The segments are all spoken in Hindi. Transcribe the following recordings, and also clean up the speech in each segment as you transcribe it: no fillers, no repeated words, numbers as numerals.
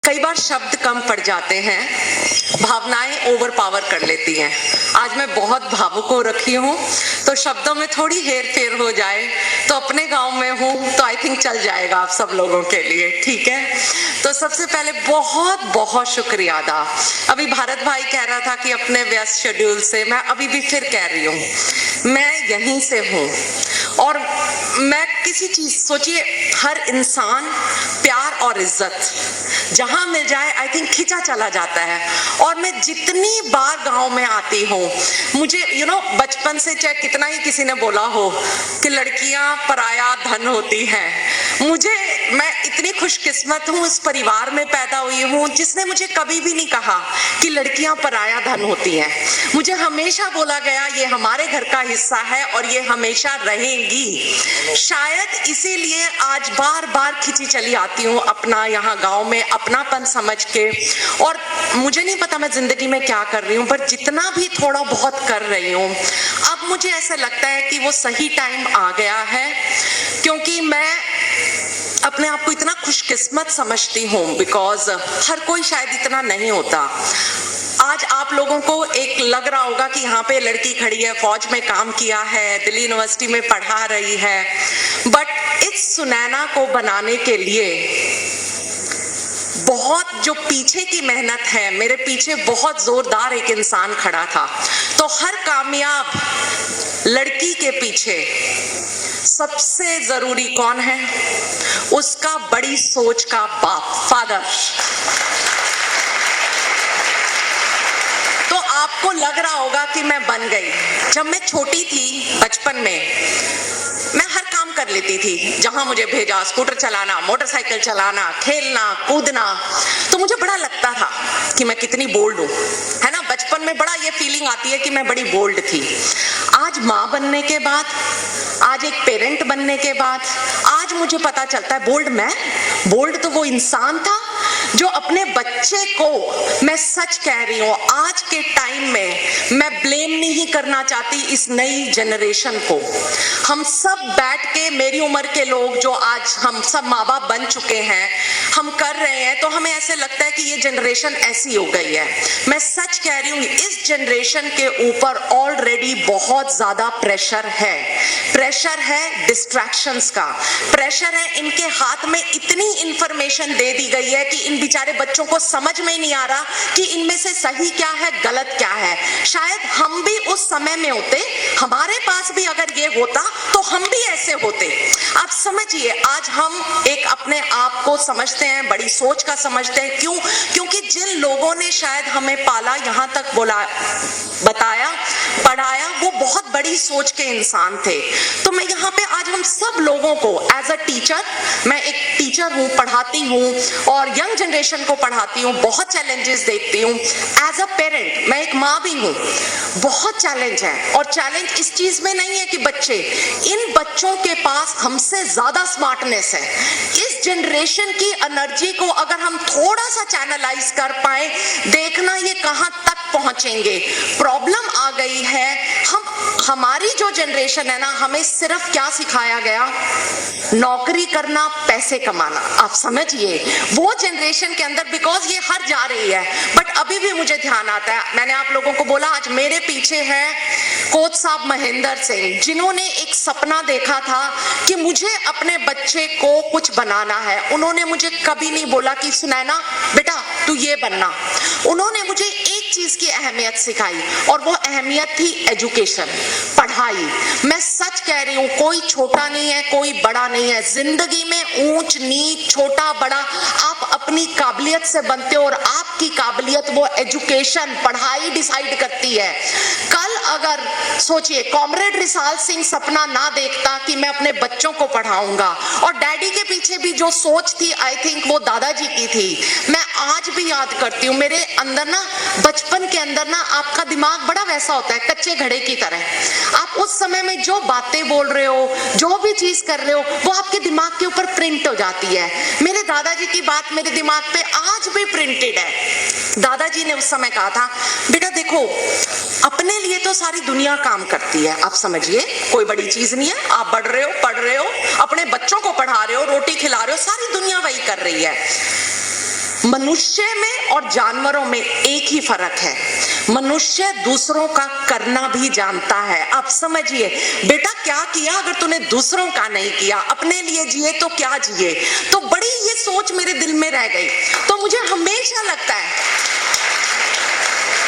कई बार शब्द कम पड़ जाते हैं, भावनाएं ओवर पावर कर लेती हैं। आज मैं बहुत भावुक हो रखी हूँ, तो शब्दों में थोड़ी हेर फेर हो जाए तो अपने गांव में हूँ तो आई थिंक चल जाएगा आप सब लोगों के लिए, ठीक है। तो सबसे पहले बहुत बहुत शुक्रिया अदा। अभी भारत भाई कह रहा था कि अपने व्यस्त शेड्यूल से, मैं अभी भी फिर कह रही हूँ, मैं यहीं से हूँ और मैं किसी चीज, सोचिए हर इंसान प्यार और इज्जत जहां मिल जाए आई थिंक खिंचा चला जाता है। और मैं जितनी बार गांव में आती हूँ, मुझे बचपन से चाहे कितना ही किसी ने बोला हो कि लड़कियां पराया धन होती हैं, मैं इतनी खुशकिस्मत हूँ, इस परिवार में पैदा हुई हूँ जिसने मुझे कभी भी नहीं कहा कि लड़कियां पराया धन होती हैं। मुझे हमेशा बोला गया ये हमारे घर का हिस्सा है और ये हमेशा रहेंगी। शायद इसीलिए आज बार बार खिंची चली आती हूँ अपना यहाँ गांव में अपनापन समझ के। और मुझे नहीं पता मैं जिंदगी में क्या कर रही हूँ, पर जितना भी थोड़ा बहुत कर रही हूँ, अब मुझे ऐसा लगता है कि वो सही टाइम आ गया है, क्योंकि मैं अपने आप को इतना खुशकिस्मत समझती हूँ बिकॉज हर कोई शायद इतना नहीं होता। आज आप लोगों को एक लग रहा होगा कि यहाँ पे लड़की खड़ी है, फौज में काम किया है, दिल्ली यूनिवर्सिटी में पढ़ा रही है, बट इस सुनैना को बनाने के लिए बहुत जो पीछे की मेहनत है, मेरे पीछे बहुत जोरदार एक इंसान खड़ा था। तो हर कामयाब लड़की के पीछे सबसे जरूरी कौन है? उसका बड़ी सोच का बाप, फादर। तो आपको लग रहा होगा कि मैं बन गई। जब मैं छोटी थी, बचपन में मैं हर काम कर लेती थी, जहां मुझे भेजा, स्कूटर चलाना, मोटरसाइकिल चलाना, खेलना कूदना, तो मुझे बड़ा लगता था कि मैं कितनी बोल्ड हूं, है ना। बचपन में बड़ा ये फीलिंग आती है कि मैं बड़ी बोल्ड थी। आज माँ बनने के बाद, आज एक पेरेंट बनने के बाद, आज मुझे पता चलता है बोल्ड तो वो इंसान था जो अपने बच्चे को, मैं सच कह रही हूं, आज के टाइम में मैं ब्लेम नहीं करना चाहती इस नई जनरेशन को। हम सब बैठ के, मेरी उम्र के लोग जो आज हम सब माँ बाप बन चुके हैं, हम कर रहे हैं, तो हमें ऐसे लगता है कि ये जनरेशन ऐसी हो गई है। मैं सच कह रही हूँ, इस जनरेशन के ऊपर ऑलरेडी बहुत ज्यादा प्रेशर है डिस्ट्रैक्शंस का, प्रेशर है। इनके हाथ में इतनी इंफॉर्मेशन दे दी गई है कि इन बेचारे बच्चों को समझ में ही नहीं आ रहा कि इनमें से सही क्या है, गलत क्या है। शायद हम भी उस समय में होते, हमारे पास भी अगर ये होता तो हम भी ऐसे होते। आप समझिए, आज हम एक अपने आप को समझते हैं, बड़ी सोच का समझते हैं। क्यों? क्योंकि जिन लोगों ने शायद हमें पाला, यहाँ तक बताया, पढ़ाया, वो बहुत बड़ी सोच के इंसान थे। तो मैं यहाँ पे आज हम सब लोगों को एज अ टीचर, मैं एक टीचर हूँ, पढ़ाती हूँ और यंग जनरेशन को पढ़ाती हूँ, बहुत चैलेंजेस देखती हूँ। एज अ पेरेंट, मैं एक माँ भी हूँ, बहुत चैलेंज है। और चैलेंज इस चीज में नहीं है कि इन बच्चों के पास हमसे ज्यादा स्मार्टनेस है। इस जनरेशन की एनर्जी को अगर हम थोड़ा सा चैनलाइज कर पाए, देखना ये कहां तक पहुंचेंगे। प्रॉब्लम आ गई है, हमारी जो जनरेशन है ना, हमें सिर्फ क्या सिखाया गया? नौकरी करना, पैसे कमाना। आप समझिए, वो जनरेशन के अंदर, बिकॉज ये हर जा रही है, बट अभी भी मुझे ध्यान आता है, मैंने आप लोगों को बोला आज मेरे पीछे है कोच साहब महेंद्र सिंह, जिन्होंने एक सपना देखा था कि मुझे अपने बच्चे को कुछ बनाना है। उन्होंने मुझे कभी नहीं बोला कि सुनैना बेटा तू ये बनना। उन्होंने मुझे एक चीज की अहमियत सिखाई और वो अहमियत थी एजुकेशन, पढ़ाई। मैं सच कह रही हूँ, कोई छोटा नहीं है, कोई बड़ा नहीं है। जिंदगी में ऊंच नीच, छोटा बड़ा, आप अपनी काबिलियत से बनते हो और आपकी काबिलियत वो एजुकेशन, पढ़ाई डिसाइड करती है। कल अगर सोचिए कॉमरेड रिसाल सिंह सपना ना देखता कि मैं अपने बच्चों को पढ़ाऊंगा, और डैडी के पीछे भी जो सोच थी, आई थिंक वो दादाजी की थी। मैं आज भी याद करती हूँ, मेरे अंदर ना, बचपन के अंदर ना, आपका दिमाग बड़ा वैसा होता है, कच्चे घड़े की तरह। आप उस समय में जो बातें बोल रहे हो, जो भी चीज कर रहे हो, वो आपके दिमाग के ऊपर प्रिंट हो जाती है। मेरे दादाजी की बात मेरे दिमाग पे आज भी प्रिंटेड है। दादाजी ने उस समय कहा था, बेटा देखो, अपने लिए तो सारी दुनिया काम करती है, आप समझिए, कोई बड़ी चीज नहीं है। आप बढ़ रहे हो, पढ़ रहे हो, अपने बच्चों को पढ़ा रहे हो, रोटी खिला रहे हो, सारी दुनिया वही कर रही है। मनुष्य में और जानवरों में एक ही फर्क है, मनुष्य दूसरों का करना भी जानता है। आप समझिए बेटा, क्या किया अगर तूने दूसरों का नहीं किया, अपने लिए जिए तो क्या जिए। तो बड़ी ये सोच मेरे दिल में रह गई। तो मुझे हमेशा लगता है,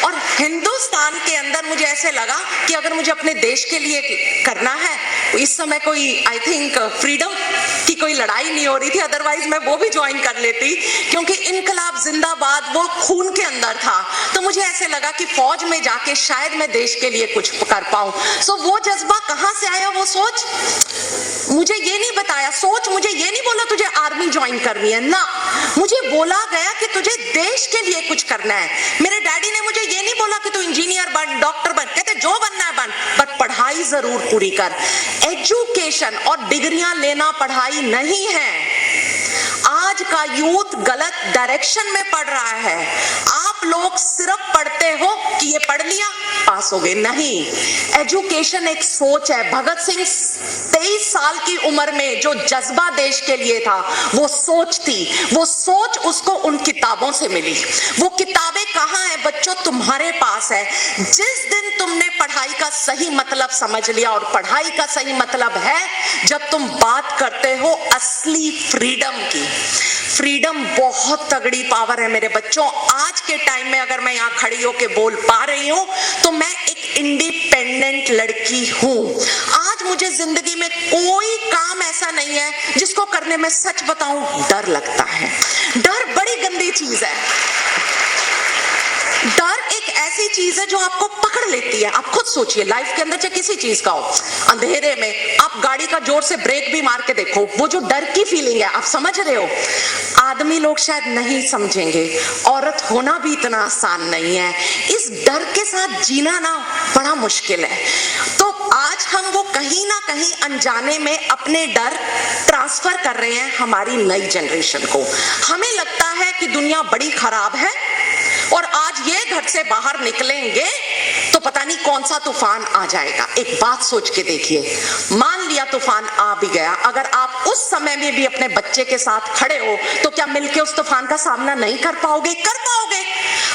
और हिंदुस्तान के अंदर मुझे ऐसे लगा कि अगर मुझे अपने देश के लिए करना है, इस समय कोई आई थिंक फ्रीडम की कोई लड़ाई नहीं हो रही थी, अदरवाइज मैं वो भी ज्वाइन कर लेती, क्योंकि इनकलाब जिंदाबाद वो खून के अंदर था। तो मुझे ऐसे लगा कि फौज में जाके शायद मैं देश के लिए कुछ कर पाऊं। सो वो जज्बा कहां से आया, वो सोच मुझे ये नहीं बताया, सोच मुझे ये नहीं बोला तुझे आर्मी ज्वाइन करनी है ना, मुझे बोला गया कि तुझे देश के लिए कुछ करना है। मेरे डैडी ने मुझे ये नहीं बोला कि तू इंजीनियर बन, डॉक्टर बन, कहते जो बनना है बन, बट पढ़ाई जरूर पूरी कर। एजुकेशन और डिग्रियां लेना पढ़ाई नहीं है। आज का यूथ गलत डायरेक्शन में पढ़ रहा है। आप लोग सिर्फ पढ़ते हो कि ये पढ़ लिया पास हो गए, नहीं। एजुकेशन एक सोच है। भगत सिंह 23 साल की उम्र में जो जज्बा देश के लिए था, वो सोच थी। वो सोच उसको उन किताबों से मिली। वो किताबें कहाँ है बच्चों? तुम्हारे पास है। जिस दिन तुमने पढ़ाई का सही मतलब समझ लिया, और पढ़ाई का सही मतलब है जब तुम बात करते हो असली फ्रीडम की। फ्रीडम बहुत तगड़ी पावर है मेरे बच्चों। आज के टाइम में अगर मैं यहाँ खड़ी होकर बोल पा रही हूँ तो मैं एक इंडिपेंडेंट लड़की हूँ। आज मुझे जिंदगी में कोई काम ऐसा नहीं है जिसको करने में, सच बताऊं, डर लगता है। डर बड़ी गंदी चीज है। डर एक ऐसी चीज है जो आपको पकड़ लेती है। आप खुद सोचिए, लाइफ के अंदर चाहे किसी चीज का हो, अंधेरे में आप गाड़ी का जोर से ब्रेक भी मार के देखो, वो जो डर की फीलिंग है, आप समझ रहे हो? आदमी लोग शायद नहीं समझेंगे, औरत होना भी इतना आसान नहीं है। इस डर के साथ जीना ना बड़ा मुश्किल है। तो आज हम वो कहीं ना कहीं अनजाने में अपने डर ट्रांसफर कर रहे हैं हमारी नई जनरेशन को। हमें लगता है कि दुनिया बड़ी खराब है और आज ये घर से बाहर निकलेंगे तो पता नहीं कौन सा तूफान आ जाएगा। एक बात सोच के देखिए, मान लिया तूफान आ भी गया, अगर आप उस समय में भी अपने बच्चे के साथ खड़े हो तो क्या मिलके उस तूफान का सामना नहीं कर पाओगे? कर पाओगे।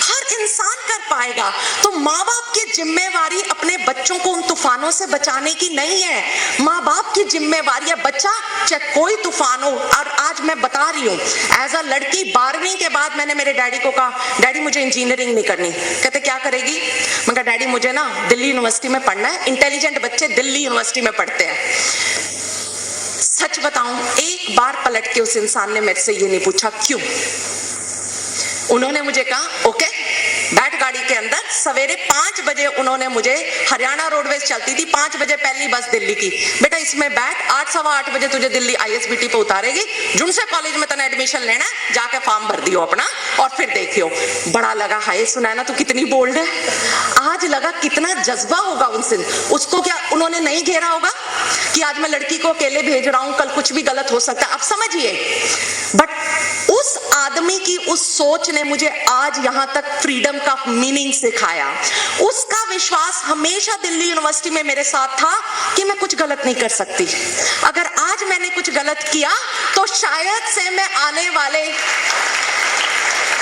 हर इंसान कर पाएगा। तो माँ बाप की जिम्मेवारी अपने बच्चों को उन तूफानों से बचाने की नहीं है। माँ बाप की जिम्मेवारी है, बच्चा चाहे कोई तूफान हो। और आज मैं बता रही हूँ, एज अ लड़की 12वीं के बाद मैंने मेरे डैडी को कहा, डैडी मुझे इंजीनियरिंग नहीं करनी। कहते क्या करेगी? मैं कहा डैडी मुझे ना दिल्ली यूनिवर्सिटी में पढ़ना है। इंटेलिजेंट बच्चे दिल्ली यूनिवर्सिटी में पढ़ते हैं। सच बताऊं, एक बार पलट के उस इंसान ने मेरे से ये नहीं पूछा क्यों। उन्होंने मुझे कहा ओके, बैठ गाड़ी के अंदर। सवेरे 5 बजे उन्होंने मुझे, हरियाणा रोडवेज चलती थी, 5 बजे पहली बस दिल्ली की, बेटा इसमें बैठ, 8 सवा 8 बजे तुझे दिल्ली ISBT पे उतारेगी, जुनसे कॉलेज में तने एडमिशन लेना है, जाके फॉर्म भर दियो अपना और फिर देखियो। बड़ा लगा, हाय सुना ना तू कितनी बोल्ड है। आज लगा कितना जज्बा होगा उनसे। उसको क्या उन्होंने नहीं घेरा होगा कि आज मैं लड़की को अकेले भेज रहा हूं, कल कुछ भी गलत हो सकता है। आप समझिए, बट उस आदमी की उस सोच ने मुझे आज यहां तक फ्रीडम का मीनिंग सिखाया। उसका विश्वास हमेशा दिल्ली यूनिवर्सिटी में मेरे साथ था कि मैं कुछ गलत नहीं कर सकती। अगर आज मैंने कुछ गलत किया तो शायद से मैं आने वाले,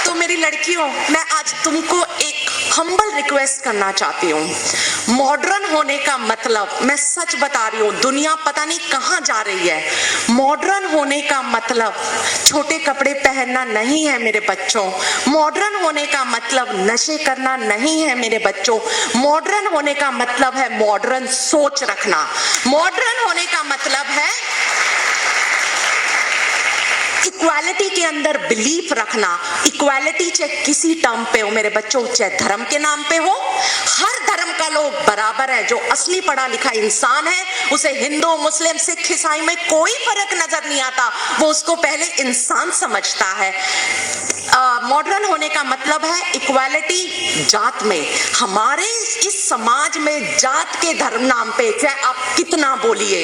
तो मेरी लड़कियों, मैं आज तुमको एक हम्बल रिक्वेस्ट करना चाहती हूँ। मॉडर्न होने का मतलब, मैं सच बता रही हूँ, दुनिया पता नहीं कहाँ जा रही है। मॉडर्न होने का मतलब छोटे कपड़े पहनना नहीं है मेरे बच्चों। मॉडर्न होने का मतलब नशे करना नहीं है मेरे बच्चों। मॉडर्न होने का मतलब है मॉडर्न सोच रखना। मॉडर्न होने का मतलब है इक्वालिटी के अंदर बिलीफ रखना। इक्वालिटी चाहे किसी टर्म पे हो मेरे बच्चों, चाहे धर्म के नाम पे हो, हर धर्म का लोग बराबर है। जो असली पढ़ा लिखा इंसान है उसे हिंदू, मुस्लिम, सिख, ईसाई में कोई फर्क नजर नहीं आता। वो उसको पहले इंसान समझता है। मॉडर्न होने का मतलब है इक्वालिटी जात में। हमारे इस समाज में जात के धर्म नाम पे चाहे आप कितना बोलिए,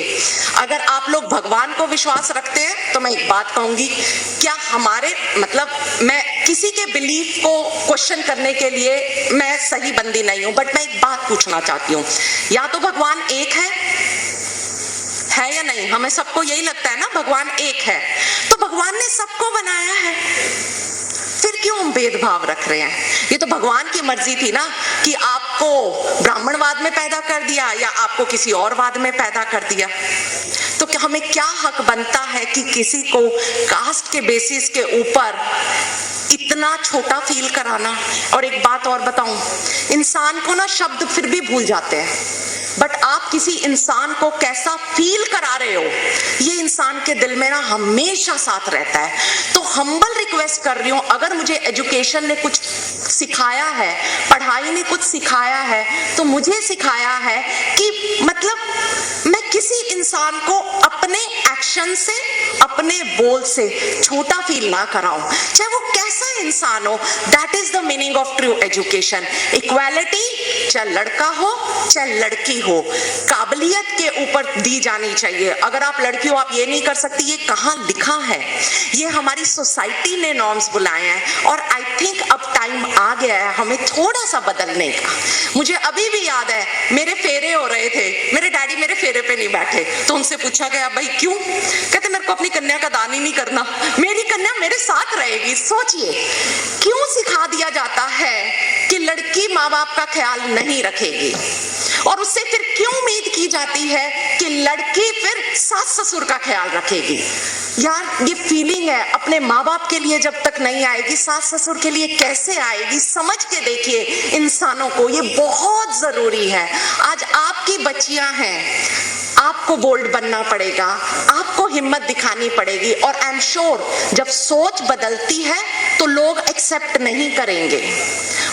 अगर आप लोग भगवान को विश्वास रखते हैं तो मैं एक बात कहूंगी, क्या हमारे मतलब, मैं किसी के बिलीफ को क्वेश्चन करने के लिए मैं सही बंदी नहीं हूं, बट मैं एक बात पूछना चाहती हूँ, या तो भगवान एक है या नहीं? हमें सबको यही लगता है ना भगवान एक है। तो भगवान ने सबको बनाया है, फिर क्यों हम भेदभाव रख रहे हैं? ये तो भगवान की मर्जी थी ना कि आपको ब्राह्मणवाद में पैदा कर दिया या आपको किसी और वाद में पैदा कर दिया। तो क्या हमें क्या हक बनता है कि किसी को कास्ट के बेसिस के ऊपर इतना छोटा फील कराना? और एक बात और बताऊं, इंसान को ना शब्द फिर भी भूल जाते हैं, बट आप किसी इंसान को कैसा फील करा रहे हो ये इंसान के दिल में ना हमेशा साथ रहता है। तो हम्बल रिक्वेस्ट कर रही हूं, अगर मुझे एजुकेशन ने कुछ सिखाया है, पढ़ाई ने कुछ सिखाया है, तो मुझे सिखाया है कि मतलब मैं किसी इंसान को अपने एक्शन से, अपने बोल से छोटा फील ना कराऊं, चाहे वो कैसा इंसान हो। That is the meaning of true education. Equality चाहे लड़का हो चाहे लड़की हो, काबिलियत के ऊपर दी जानी चाहिए। अगर आप लड़की हो आप ये नहीं कर सकती, ये कहाँ लिखा है? ये हमारी सोसाइटी ने नॉर्म्स बुलाए हैं और आई थिंक अब टाइम आ गया है हमें थोड़ा सा बदलने का। मुझे अभी भी याद है मेरे फेरे हो रहे थे, मेरे डैडी मेरे फेरे पे नहीं बैठे, तो उनसे पूछा गया भाई क्यों? कहते मेरे को अपनी कन्या का दान ही नहीं करना, मेरी कन्या मेरे साथ रहेगी। सोचिए क्यों सिखा दिया जाता है कि लड़की माँ बाप का ख्याल नहीं रखेगी, और उससे फिर क्यों उम्मीद की जाती है कि लड़की फिर सास ससुर का ख्याल रखेगी। यार ये फीलिंग है अपने माँ बाप के लिए जब तक नहीं आएगी, सास ससुर के लिए कैसे आएगी? समझ के देखिए इंसानों को, ये बहुत जरूरी है। आज आपकी बच्चियां हैं, आपको बोल्ड बनना पड़ेगा, आपको हिम्मत दिखानी पड़ेगी, और आई एम श्योर जब सोच बदलती है तो लोग एक्सेप्ट नहीं करेंगे।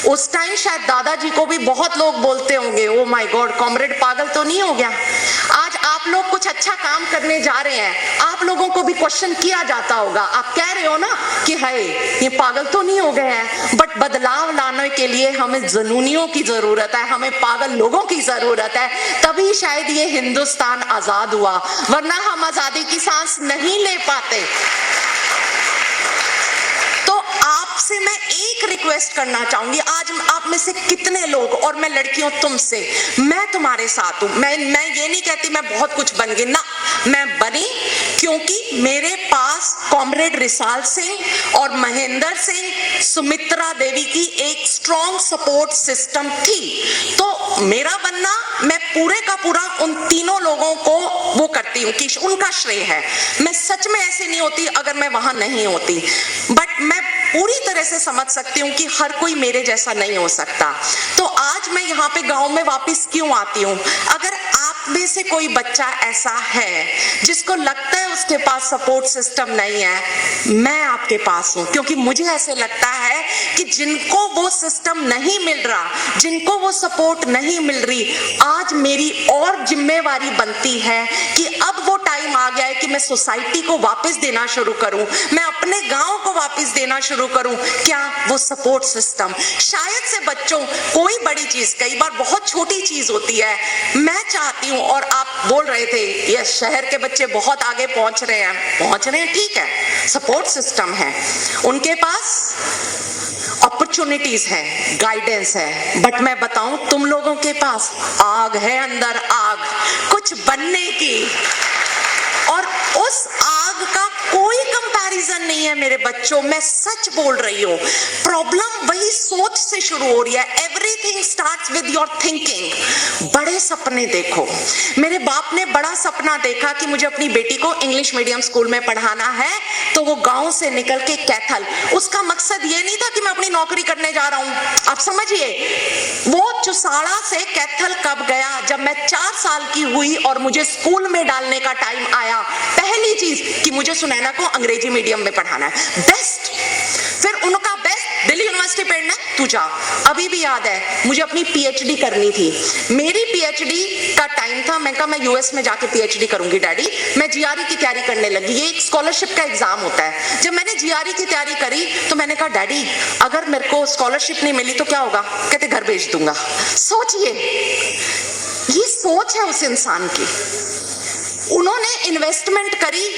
उस टाइम शायद दादाजी को भी बहुत लोग बोलते होंगे ओ माय गॉड कॉमरेड पागल तो नहीं हो गया। आज आप लोग कुछ अच्छा काम करने जा रहे हैं, आप लोगों को भी क्वेश्चन किया जाता होगा। आप कह रहे हो ना कि हाय ये पागल तो नहीं हो गए हैं, बट बदलाव लाने के लिए हमें जुनूनियों की जरूरत है, हमें पागल लोगों की जरूरत है, तभी शायद ये हिंदुस्तान आजाद हुआ, वरना हम आजादी की सांस नहीं ले पाते। तो आपसे मैं एक रिक्वेस्ट करना चाहूंगी, आज आप में से कितने लोग, और मैं लड़कियों तुमसे, मैं तुम्हारे साथ हूं। मैं ये नहीं कहती मैं बहुत कुछ बन गई ना, मैं बनी क्योंकि मेरे पास कॉमरेड रिसाल सिंह और महेंद्र सिंह, सुमित्रा देवी की एक स्ट्रॉन्ग सपोर्ट सिस्टम थी। तो मेरा बनना, मैं पूरे का पूरा उन तीनों लोगों को वो करती हूँ कि उनका श्रेय है। मैं सच में ऐसे नहीं होती अगर मैं वहां नहीं होती, बट मैं पूरी तरह से समझ सकती हूँ कि हर कोई मेरे जैसा नहीं हो सकता। तो आज मैं यहाँ पे गांव में वापस क्यों आती हूँ? अगर आप में से कोई बच्चा ऐसा है जिसको लगता है उसके पास सपोर्ट सिस्टम नहीं है, मैं आपके पास हूँ, क्योंकि मुझे ऐसे लगता है कि जिनको वो सिस्टम नहीं मिल रहा, जिनको वो सपोर्ट नहीं मिल रही, आज मेरी और जिम्मेवारी बनती है कि अब वो टाइम आ गया है कि मैं सोसाइटी को वापस देना शुरू करूं, मैं अपने गांव को वापस देना शुरू करूं। क्या? वो सपोर्ट सिस्टम। शायद से बच्चों कोई बड़ी चीज कई बार बहुत छोटी चीज होती है। मैं चाहती हूं, और आप बोल रहे थे ये शहर के बच्चे बहुत आगे पहुंच रहे हैं, ठीक है, सपोर्ट सिस्टम है, उनके पास अपॉर्चुनिटीज है, गाइडेंस है, बट मैं बताऊं तुम लोगों के पास आग है, अंदर आग कुछ बनने की, और उस आग का कोई कंपैरिजन नहीं है मेरे बच्चों, मैं सच बोल रही हूँ। प्रॉब्लम वही सोच से शुरू हो रही है। Everything starts with your thinking. बड़े सपने देखो। मेरे बाप ने बड़ा सपना देखा कि मुझे अपनी बेटी को इंग्लिश मीडियम स्कूल में पढ़ाना है, तो वो गांव से निकल के कैथल, उसका मकसद ये नहीं था कि मैं अपनी नौकरी करने जा रहा हूं, आप समझिए। वो चुसाड़ा से कैथल कब गया? जब मैं 4 साल की हुई और मुझे स्कूल में डालने का टाइम आया। पहली चीज कि मुझे सुनैना को अंग्रेजी मीडियम में पढ़ाना है, बेस्ट। फिर उनका बेस्ट दिल्ली यूनिवर्सिटी पढ़ना, तू जा। अभी भी याद है मुझे अपनी पीएचडी करनी थी, मेरी पीएचडी का टाइम था, मैं कहा मैं यूएस में जाके पीएचडी करूंगी डैडी। मैं जीआरई की तैयारी करने लगी, ये एक स्कॉलरशिप का एग्जाम होता है। जब मैंने जीआरई की तैयारी करी तो मैंने कहा डैडी अगर मेरे को स्कॉलरशिप नहीं मिली तो क्या होगा? कहते घर भेज दूंगा। सोचिए, ये सोच है उस इंसान की। उन्होंने इन्वेस्टमेंट करी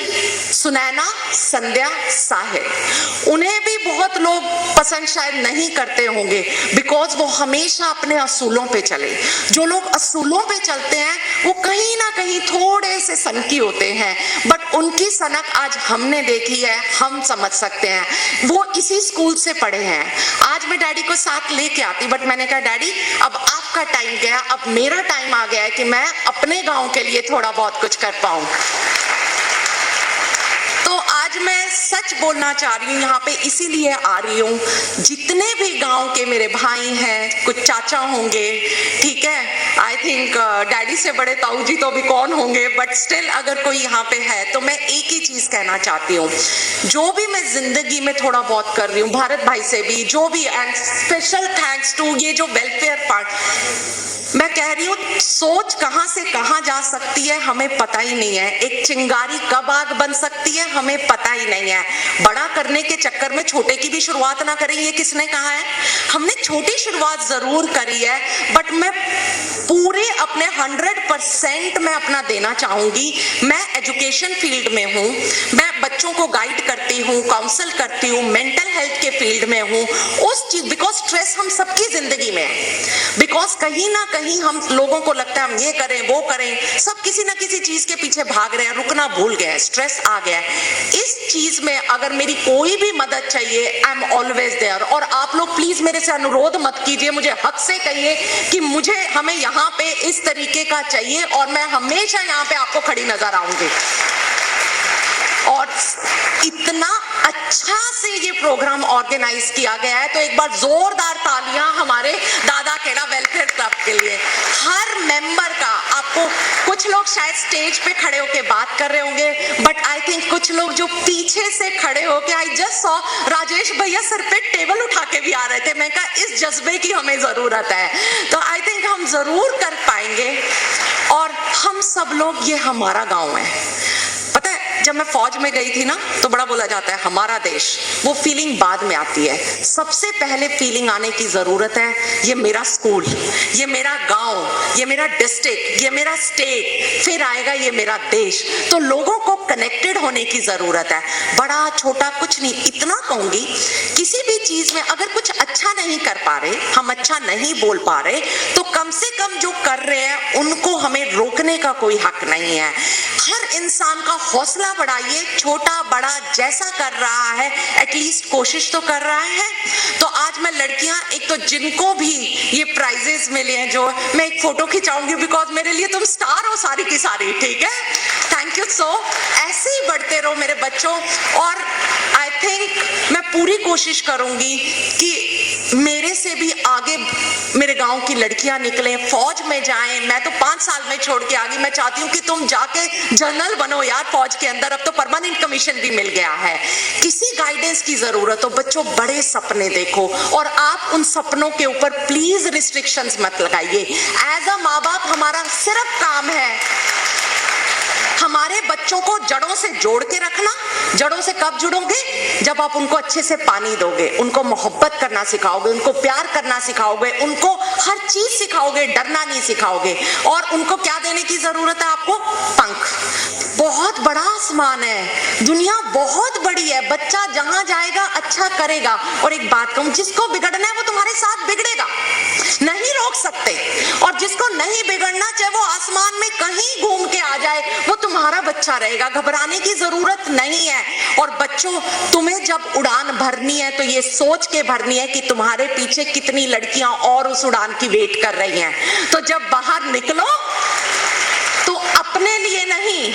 सुनैना, संध्या, साहिल। उन्हें भी बहुत लोग पसंद शायद नहीं करते होंगे बिकॉज वो हमेशा अपने असूलों पे चले। जो लोग असूलों पे चलते हैं वो कहीं ना कहीं थोड़े से सनकी होते हैं, बट उनकी सनक आज हमने देखी है, हम समझ सकते हैं। वो इसी स्कूल से पढ़े हैं। आज मैं डैडी को साथ लेके आती, बट मैंने कहा डैडी अब आपका टाइम गया, अब मेरा टाइम आ गया है कि मैं अपने गांव के लिए थोड़ा बहुत कुछ कर पाऊं। तो आज मैं सच बोलना चाह रही हूँ, यहाँ पे इसीलिए आ रही हूँ, जितने भी गांव के मेरे भाई हैं, कुछ चाचा होंगे, ठीक है, आई थिंक डैडी से बड़े ताऊ जी तो अभी कौन होंगे, बट स्टिल अगर कोई यहाँ पे है तो मैं एक ही चीज कहना चाहती हूँ। जो भी मैं जिंदगी में थोड़ा बहुत कर रही हूँ, भारत भाई से भी जो भी, एंड स्पेशल थैंक्स टू ये जो वेलफेयर पार्ट, मैं कह रही हूँ सोच कहां से कहां जा सकती है हमें पता ही नहीं है। एक चिंगारी कब आग बन सकती है हमें पता ही नहीं है। बड़ा करने के चक्कर में छोटे की भी शुरुआत ना करें, ये किसने कहा है? हमने छोटी शुरुआत जरूर करी है, बट मैं पूरे अपने 100% मैं अपना देना चाहूंगी। मैं एजुकेशन फील्ड में हूँ, मैं बच्चों को गाइड करती हूँ, काउंसिल करती हूँ, मेंटल हेल्थ के फील्ड में हूँ। उस चीज, बिकॉज स्ट्रेस हम सबकी जिंदगी में है, बिकॉज कहीं ना कहीं हम लोगों को लगता है हम ये करें वो करें, सब किसी ना किसी चीज के पीछे भाग रहे हैं, रुकना भूल गए, स्ट्रेस आ गया है। इस चीज में अगर मेरी कोई भी मदद चाहिए, आई एम ऑलवेज देयर। और आप लोग प्लीज मेरे से अनुरोध मत कीजिए, मुझे हक से कहिए कि मुझे हमें यहाँ पे इस तरीके का चाहिए, और मैं हमेशा यहाँ पे आपको खड़ी नजर आऊंगी। और इतना अच्छा से ये प्रोग्राम ऑर्गेनाइज किया गया है, तो एक बार जोरदार तालियां हमारे दादा खेड़ा वेलफेयर क्लब के लिए। हर मेंबर का, आपको कुछ लोग शायद स्टेज पे खड़े होके बात कर रहे होंगे, बट आई थिंक कुछ लोग जो पीछे से खड़े होके, आई जस्ट सॉ राजेश भैया सर पे टेबल उठा के भी आ रहे थे। मैं कहा इस जज्बे की हमें जरूरत है, तो आई थिंक हम जरूर कर पाएंगे। और हम सब लोग, ये हमारा गांव है। पता है जब मैं फौज में गई थी ना, तो बड़ा बोला जाता है हमारा देश, वो फीलिंग बाद में आती है। सबसे पहले फीलिंग आने की जरूरत है, ये मेरा स्कूल, ये मेरा गांव, ये मेरा डिस्ट्रिक्ट, ये मेरा स्टेट, फिर आएगा ये मेरा देश। तो लोगों को कनेक्टेड होने की जरूरत है। बड़ा छोटा कुछ नहीं, इतना कहूंगी, किसी भी चीज में अगर कुछ अच्छा नहीं कर पा रहे, हम अच्छा नहीं बोल पा रहे, तो कम से कम जो कर रहे हैं उनको हमें रोकने का कोई हक नहीं है। हर इंसान का हौसला बढ़ाइए, छोटा बड़ा जैसा कर रहा है एटलीस्ट कोशिश तो कर रहा है। तो आज मैं लड़कियां, एक तो जिनको भी ये प्राइजेस मिले हैं, जो मैं एक फोटो खिंचाऊंगी बिकॉज मेरे लिए तुम स्टार हो सारी की सारी, ठीक है, थैंक यू। सो ऐसे ही बढ़ते रहो मेरे बच्चों, और आई थिंक मैं पूरी कोशिश करूंगी कि मेरे से भी आगे मेरे गांव की लड़कियां निकले, फौज में जाएं। मैं तो 5 साल में छोड़ के आ गई, मैं चाहती हूँ कि तुम जाके जनरल बनो यार फौज के अंदर, अब तो परमानेंट कमीशन भी मिल गया है। किसी गाइडेंस की जरूरत हो, बच्चों बड़े सपने देखो, और आप उन सपनों के ऊपर प्लीज रिस्ट्रिक्शंस मत लगाइए। एज अ माँ बाप हमारा सिर्फ काम है हमारे बच्चों को जड़ों से जोड़ के रखना। जड़ों से कब जुड़ोगे? जब आप उनको अच्छे से पानी दोगे, उनको मोहब्बत करना सिखाओगे, उनको प्यार करना सिखाओगे, उनको हर चीज सिखाओगे, डरना नहीं सिखाओगे। और उनको क्या देने की जरूरत है आपको? पंख। बहुत बड़ा आसमान है, दुनिया बहुत बड़ी है, बच्चा जहां जाएगा अच्छा करेगा। और एक बात कहूं, जिसको बिगड़ना है वो तुम्हारे साथ बिगड़ेगा, नहीं रोक सकते। और जिसको नहीं बिगड़ना, चाहे वो आसमान में कहीं घूम के आ जाए, वो तुम्हारा बच्चा रहेगा, घबराने की जरूरत नहीं है। और बच्चों, तुम्हें जब उड़ान भरनी है तो ये सोच के भरनी है कि तुम्हारे पीछे कितनी लड़कियां और उस उड़ान की वेट कर रही हैं। तो जब बाहर निकलो तो अपने लिए नहीं,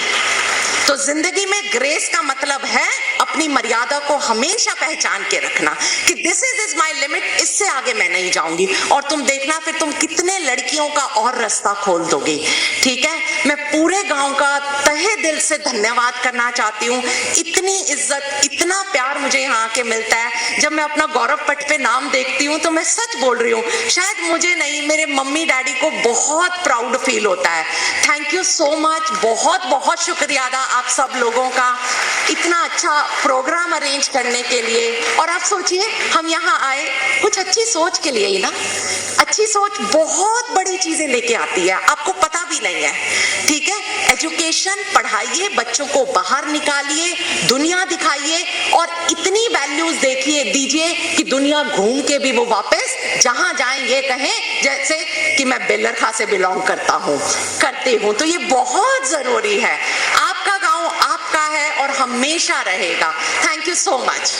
तो जिंदगी में ग्रेस का मतलब है अपनी मर्यादा को हमेशा पहचान के रखना कि दिस इज माय लिमिट, इससे आगे मैं नहीं जाऊंगी। और तुम देखना फिर तुम कितने लड़कियों का और रास्ता खोल दोगे, ठीक है। मैं पूरे गांव का तहे दिल से धन्यवाद करना चाहती हूँ। इतनी इज्जत, इतना प्यार मुझे यहाँ के मिलता है। जब मैं अपना गौरव पट पे नाम देखती हूँ तो मैं सच बोल रही हूँ, शायद मुझे नहीं, मेरे मम्मी डैडी को बहुत प्राउड फील होता है। थैंक यू सो मच, बहुत बहुत शुक्रिया अदा आप सब लोगों का। इतना अच्छा प्रोग्राम अरेंज करने के लिए। और आप सोचिए, हम यहाँ आए कुछ अच्छी सोच के लिए ही ना। अच्छी सोच बहुत बड़ी चीजें लेके आती है, आपको पता भी नहीं है। ठीक है, एजुकेशन पढ़ाइए, बच्चों को बाहर निकालिए, दुनिया दिखाइए और इतनी वैल्यूज देखिए दीजिए कि दुनिया घूम के भी वो वापस जहां जाएं ये कहें जैसे कि मैं बेलरखा से बिलोंग करती हूं। तो ये बहुत जरूरी है। आपका गांव आपका है और हमेशा रहेगा। Thank you so much.